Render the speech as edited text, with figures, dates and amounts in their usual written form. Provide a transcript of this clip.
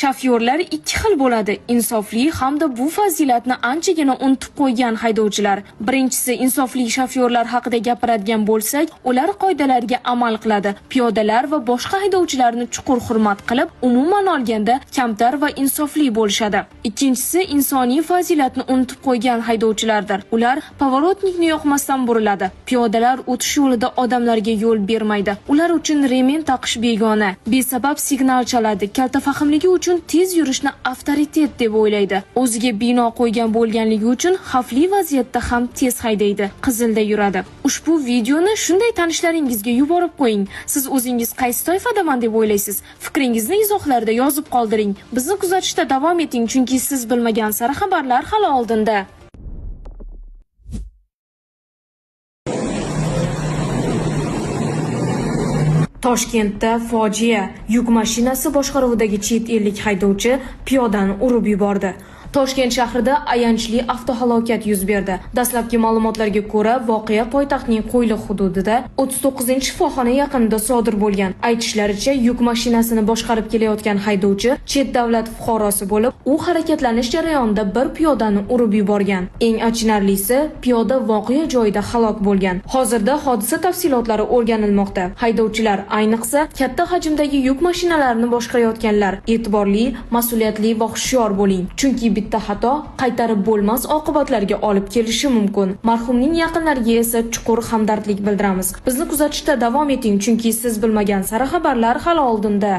Shofyorlar ikki xil bo'ladi: insofli hamda bu fazilatni anchagina unutib qo'ygan haydovchilar. Birinchisi, insofli shofyorlar haqida gapiradigan bo'lsak, ular qoidalarga amal qiladi. Piyodalar va boshqa haydovchilarni chuqur hurmat qilib, umuman olganda kamtar va insofli bo'lishadi. Ikkinchisi, insoniy fazilatni unutib qo'ygan haydovchilardir. Ular pavorotnikni yoqmasdan buriladi. Piyodalar o'tish yo'lida odamlarga yo'l bermaydi. Ular uchun remen taqish begona. Besabab signal chaladi. Kaltafahmligi uchun tez yurishni avtoritet deb o'ylaydi. O'ziga bino qo'ygan bo'lganligi uchun xavfli vaziyatda ham tez haydaydi. Qizilda yuradi. Ushbu videoni shunday tanishlaringizga yuborib qo'ying. Siz o'zingiz qaysi toifadaman deb o'ylaysiz? Fikringizni izohlarda yozib qoldiring. Bizni kuzatishda davom eting, chunki siz bilmagan sari xabarlar hali oldinda. Toshkentda fojia. Yuk mashinasi boshqaruvidagi chet ellik haydovchi piyodani urib yubordi. Toshkent shahrida ayanchli avtohalokat yuz berdi. Dastlabki ma'lumotlarga ko'ra, voqea poytaxtning Qo'yliq hududida 39-shifoxona yaqinida sodir bo'lgan. Aytishlaricha, yuk mashinasini boshqarib kelayotgan haydovchi chet davlat fuqarosi bo'lib, u harakatlanish jarayonida bir piyodani urib yuborgan. Eng achinarlisi, piyoda voqea joyida halok bo'lgan. Hozirda hodisa tafsilotlari o'rganilmoqda. Haydovchilar, ayniqsa katta hajmdagi yuk mashinalarini boshqarayotganlar, e'tiborli, mas'uliyatli va hushyor bo'ling. Chunki bitta xato qaytarib bo'lmas oqibatlarga olib kelishi mumkin. Marhumning yaqinlariga esa chuqur hamdardlik bildiramiz. Bizni kuzatishda davom eting, chunki siz bilmagan sari xabarlar hali oldinda.